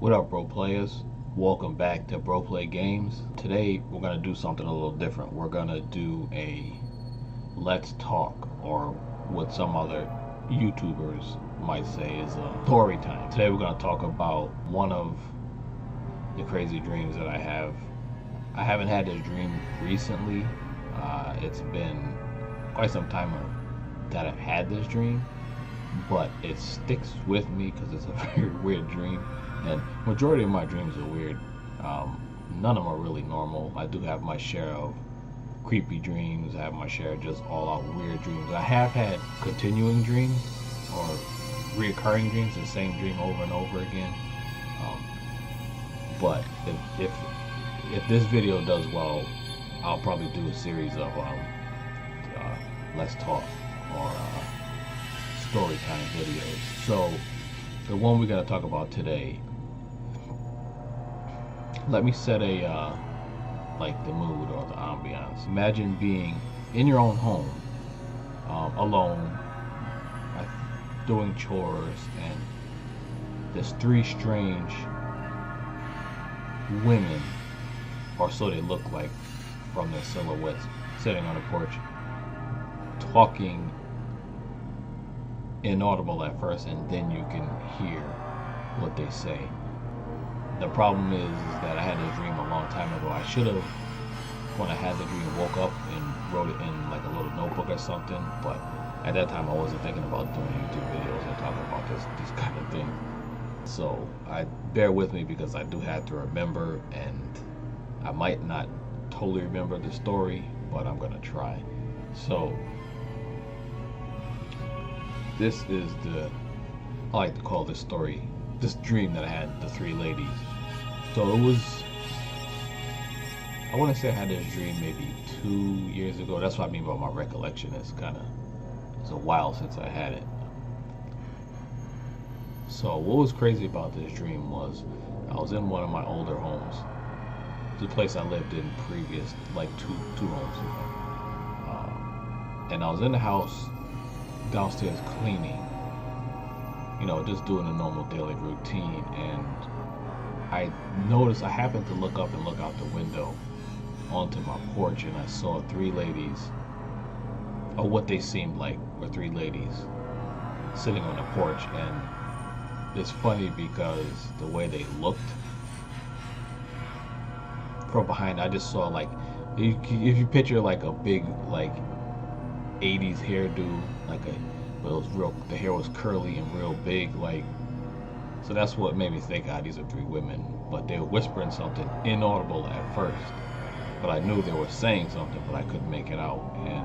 What up, bro players? Welcome back to Bro Play Games. Today we're gonna do something a little different. We're gonna do a let's talk, or what some other YouTubers might say is a story time. Today we're gonna talk about one of the crazy dreams that I have. I haven't had this dream recently. It's been quite some time that I've had this dream, but it sticks with me because it's a very weird dream. And majority of my dreams are weird. None of them are really normal. I do have my share of creepy dreams. I have my share of just all out weird dreams. I have had continuing dreams or reoccurring dreams, the same dream over and over again. But if this video does well, I'll probably do a series of let's talk or story time videos. So the one we're gonna talk about today. Let me set a like the mood or the ambiance. Imagine being in your own home, alone, doing chores, and there's three strange women, or so they look like from their silhouettes, sitting on a porch, talking inaudible at first, and then you can hear what they say. The problem is that I had this dream a long time ago. I should have, when I had the dream, woke up and wrote it in like a little notebook or something, but at that time I wasn't thinking about doing YouTube videos and talking about this kind of thing. So bear with me because I do have to remember, and I might not totally remember the story, but I'm gonna try. So this is I like to call this story, this dream that I had, the three ladies. So it was, I want to say I had this dream maybe 2 years ago. That's what I mean by my recollection. It's a while since I had it. So what was crazy about this dream was I was in one of my older homes, the place I lived in previous, like two homes ago. And I was in the house downstairs cleaning, just doing a normal daily routine, and I noticed, I happened to look up and look out the window onto my porch, and I saw three ladies, or what they seemed like were three ladies sitting on the porch. And it's funny because the way they looked from behind, I just saw, like, if you picture like a big, like, 80s hairdo, the hair was curly and real big, like, so that's what made me think, these are three women. But they were whispering something inaudible at first, but I knew they were saying something, but I couldn't make it out, and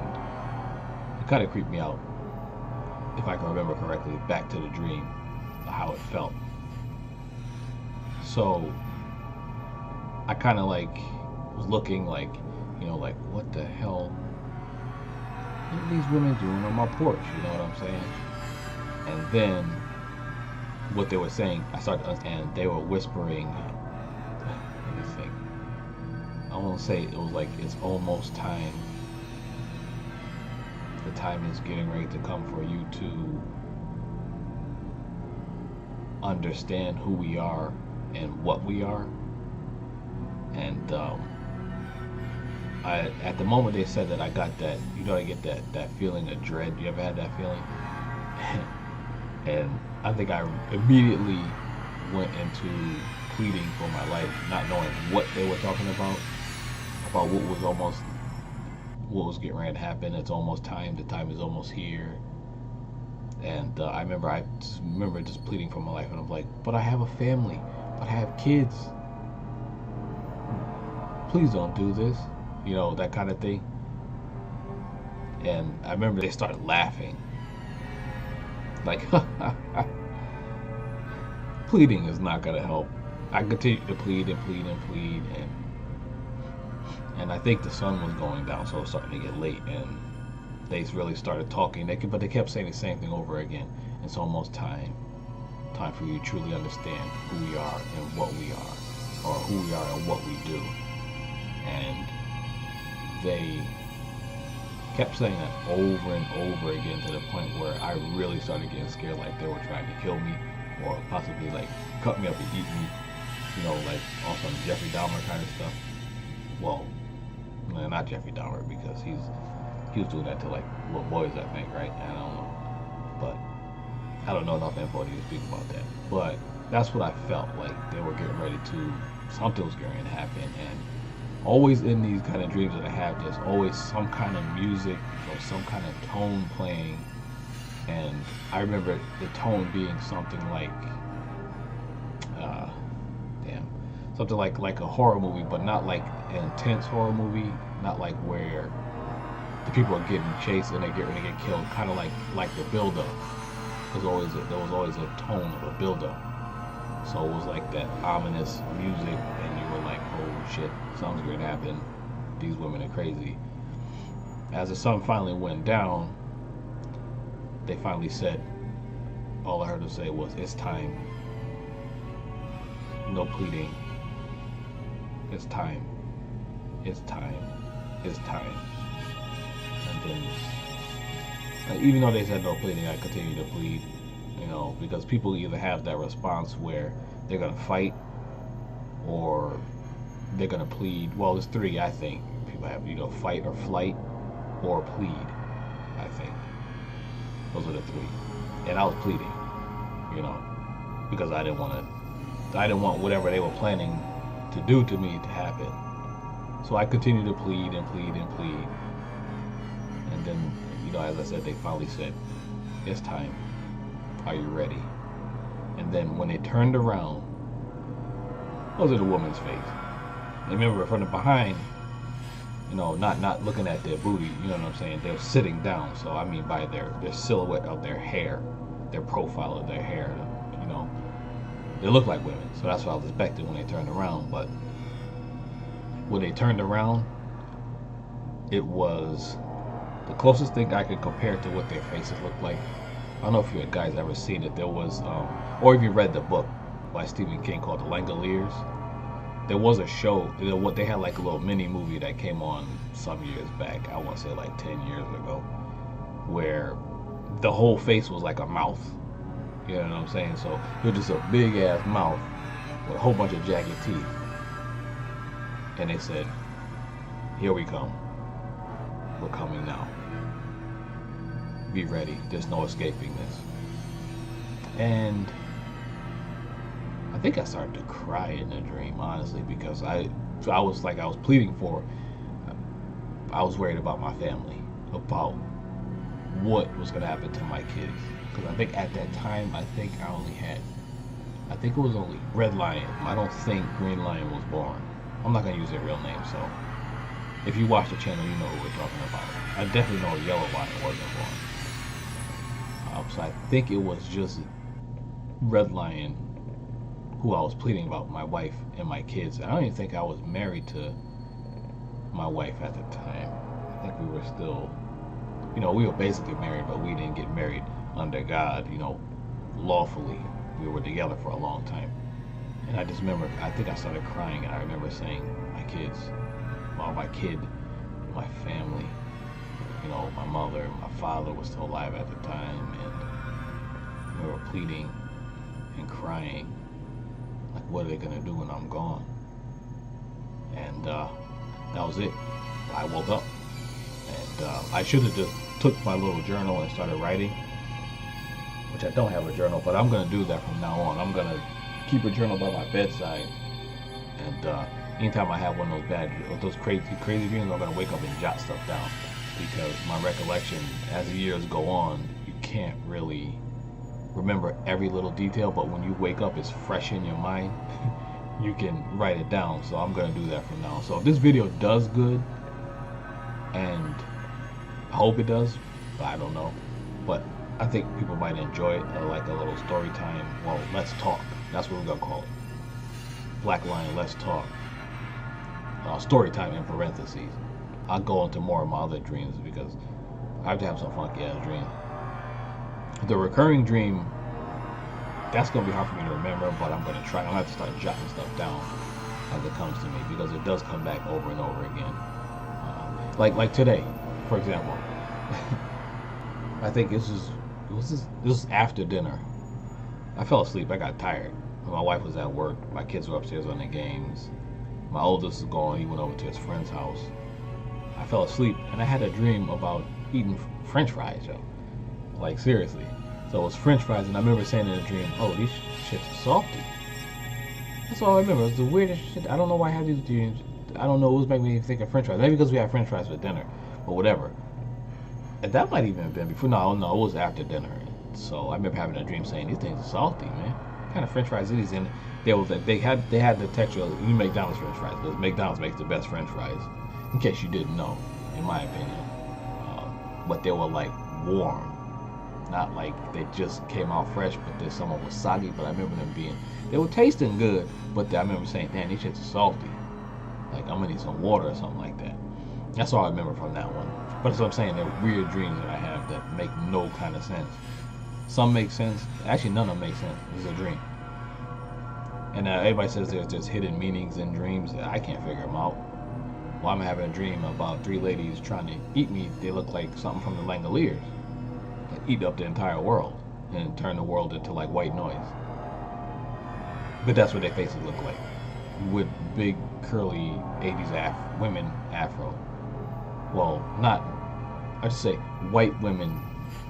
it kind of creeped me out, if I can remember correctly, back to the dream, how it felt. So I kind of like was looking like, like, what the hell? What are these women doing on my porch? You know what I'm saying? And then what they were saying, I started to understand. They were whispering. Let me think. I won't say it was like, it's almost time. The time is getting ready to come for you to understand who we are and what we are. And at the moment they said that, I got that, I get that feeling of dread. You ever had that feeling? And I think I immediately went into pleading for my life, not knowing what they were talking about what was getting ready to happen. It's almost time. The time is almost here. And I remember just pleading for my life, and I'm like, but I have a family, but I have kids. Please don't do this. That kind of thing. And I remember they started laughing. Like, pleading is not gonna help. I continued to plead and plead and plead, and I think the sun was going down, so it was starting to get late, and they really started talking. But they kept saying the same thing over again. It's almost time for you to truly understand who we are and what we are, or who we are and what we do. And they kept saying that over and over again, to the point where I really started getting scared, like they were trying to kill me, or possibly like cut me up and eat me. you know, like on some Jeffrey Dahmer kind of stuff. Well, no, not Jeffrey Dahmer, because he was doing that to like little boys, I think, right? I don't know, but I don't know enough info to speak about that. But that's what I felt like they were getting ready to. Something was going to happen, and always in these kind of dreams that I have, there's always some kind of music or some kind of tone playing, and I remember the tone being something like, something like a horror movie, but not like an intense horror movie, not like where the people are getting chased and they get ready to get killed, kind of like the build-up. There was always a tone of a build-up. So it was like that ominous music, and you were like, oh shit, something's going to happen. These women are crazy. As the sun finally went down, they finally said, all I heard them say was, it's time. No pleading. It's time. It's time. It's time. And then, even though they said no pleading, I continued to plead. You know, because people either have that response where they're going to fight or they're going to plead. Well, there's three, I think. People have, you know, fight or flight or plead, I think. Those are the three. And I was pleading, you know, because I didn't want whatever they were planning to do to me to happen. So I continued to plead and plead and plead. And then, you know, as I said, they finally said, it's time. Are you ready? And then when they turned around, those are the woman's face. And remember, from the behind, you know, not looking at their booty, you know what I'm saying? They're sitting down. So I mean by their silhouette of their hair, their profile of their hair, you know, they look like women. So that's what I was expecting when they turned around. But when they turned around, it was the closest thing I could compare to what their faces looked like. I don't know if you guys ever seen it. There was, or if you read the book by Stephen King called The Langoliers. There was a show. They had like a little mini movie that came on some years back. I want to say like 10 years ago, where the whole face was like a mouth. You know what I'm saying? So it was just a big ass mouth with a whole bunch of jagged teeth. And they said, "Here we come. We're coming now. Be ready. There's no escaping this." And I think I started to cry in the dream, honestly, because I was pleading for. I was worried about my family, about what was going to happen to my kids. Because I think at that time, I think it was only Red Lion. I don't think Green Lion was born. I'm not going to use their real name, so if you watch the channel, you know who we're talking about. I definitely know Yellow Lion wasn't born. So I think it was just Red Lion who I was pleading about, my wife and my kids. I don't even think I was married to my wife at the time. I think we were still, you know, we were basically married, but we didn't get married under God, you know, lawfully. We were together for a long time. And I just remember, I think I started crying, and I remember saying, my kids, well, my kid, my family, you know, my mother, my father was still alive at the time, and we were pleading and crying, like, what are they gonna do when I'm gone? And that was it. I woke up, and I should have just took my little journal and started writing, which I don't have a journal, but I'm gonna do that from now on. I'm gonna keep a journal by my bedside, and anytime I have one of those crazy dreams, I'm gonna wake up and jot stuff down, because my recollection as the years go on, you can't really remember every little detail, but when you wake up, it's fresh in your mind. You can write it down. So I'm gonna do that from now. So if this video does good, and I hope it does, but I don't know, but I think people might enjoy it, like a little story time. Well, let's talk. That's what we're gonna call it. Black Lion, let's talk. Story time in parentheses. I'll go into more of my other dreams because I have to have some funky ass dream. The recurring dream, that's gonna be hard for me to remember, but I'm gonna try. I'm gonna have to start jotting stuff down as it comes to me, because it does come back over and over again. Like today, for example. I think this was after dinner. I fell asleep. I got tired. My wife was at work. My kids were upstairs on their games. My oldest was gone. He went over to his friend's house. I fell asleep and I had a dream about eating French fries, yo. Like seriously. So it was French fries, and I remember saying in the dream, "Oh, these shits are salty." That's all I remember. It was the weirdest shit. I don't know why I had these dreams. I don't know what was making me think of French fries. Maybe because we had French fries for dinner, but whatever. And that might even have been before. No, it was after dinner. So I remember having a dream saying these things are salty, man. What kind of French fries are these? And they had the texture of you McDonald's French fries, because McDonald's makes the best French fries. In case you didn't know, in my opinion, but they were like warm, not like they just came out fresh. But then some of them was soggy. But I remember they were tasting good. But I remember saying, "Damn, these shits are salty. Like I'm gonna need some water or something like that." That's all I remember from that one. But that's what I'm saying. They're weird dreams that I have that make no kind of sense. Some make sense. Actually, none of them make sense. It's a dream. And everybody says there's just hidden meanings in dreams. I can't figure them out. Well, I'm having a dream about 3 ladies trying to eat me. They look like something from the Langoliers. That eat up the entire world and turn the world into like white noise. But that's what their faces look like. With big, curly 80s women afro. Well, not, I just say white women,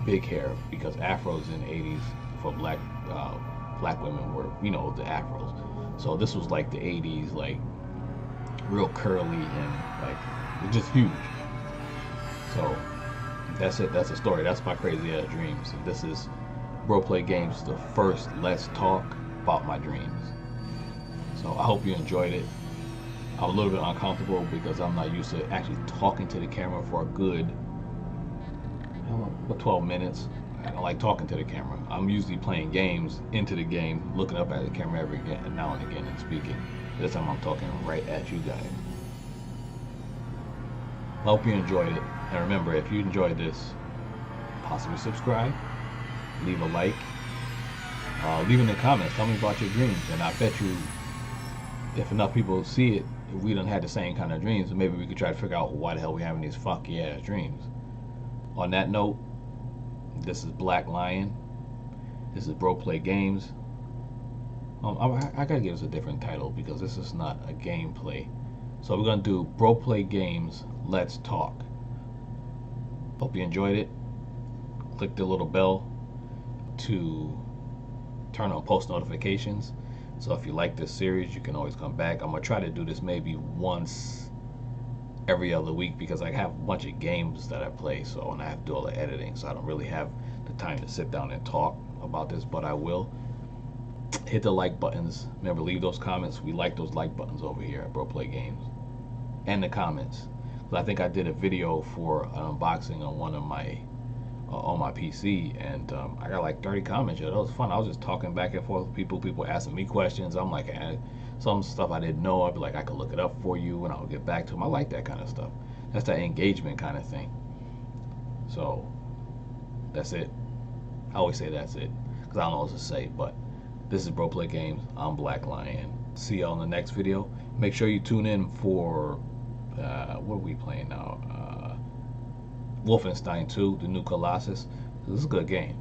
big hair, because afros in the 80s for black women were, the afros. So this was like the 80s, like real curly and like just huge. So that's it. That's a story. That's my crazy ass dreams. And this is Play Games, the first Let's Talk about my dreams. So I hope you enjoyed it. I'm a little bit uncomfortable because I'm not used to actually talking to the camera for a good 12 minutes. I don't like talking to the camera. I'm usually playing games into the game, looking up at the camera every now and again and speaking. This time I'm talking right at you guys. I hope you enjoyed it. And remember, if you enjoyed this, possibly subscribe, leave a like, leave in the comments, tell me about your dreams. And I bet you, if enough people see it, if we done had the same kind of dreams, maybe we could try to figure out why the hell we having these funky ass dreams. On that note, this is Black Lion. This is Play Games. I gotta give us a different title because this is not a gameplay. So we're gonna do Play Games Let's Talk. Hope you enjoyed it. Click the little bell to turn on post notifications. So if you like this series, you can always come back. I'm gonna try to do this maybe once every other week because I have a bunch of games that I play, so and I have to do all the editing, so I don't really have the time to sit down and talk about this, but I will. Hit the like buttons. Remember, leave those comments. We like those like buttons over here at Play Games. And the comments. I think I did a video for an unboxing on one of my on my PC, and I got like 30 comments. Yeah, that was fun. I was just talking back and forth with people asking me questions. I'm like, some stuff I didn't know, I'd be like, I could look it up for you and I'll get back to them. I like that kind of stuff. That's that engagement kind of thing. So that's it. I always say that's it because I don't know what to say, but this is Play Games. I'm Black Lion. See y'all in the next video. Make sure you tune in for what are we playing now? Wolfenstein 2, the new Colossus. This is a good game,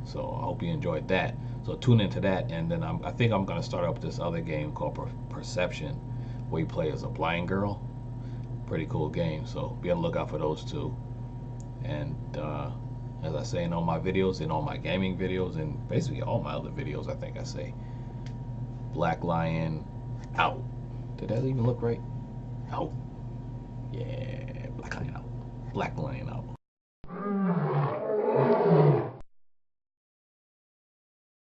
so I hope you enjoyed that. So tune into that, and then I think I'm gonna start up this other game called Perception, where you play as a blind girl. Pretty cool game, so be on the lookout for those two. And as I say in all my videos, in all my gaming videos, and basically all my other videos, I think I say Black Lion out. Did that even look right? Out. Yeah, Black Lion out. Black Lion out.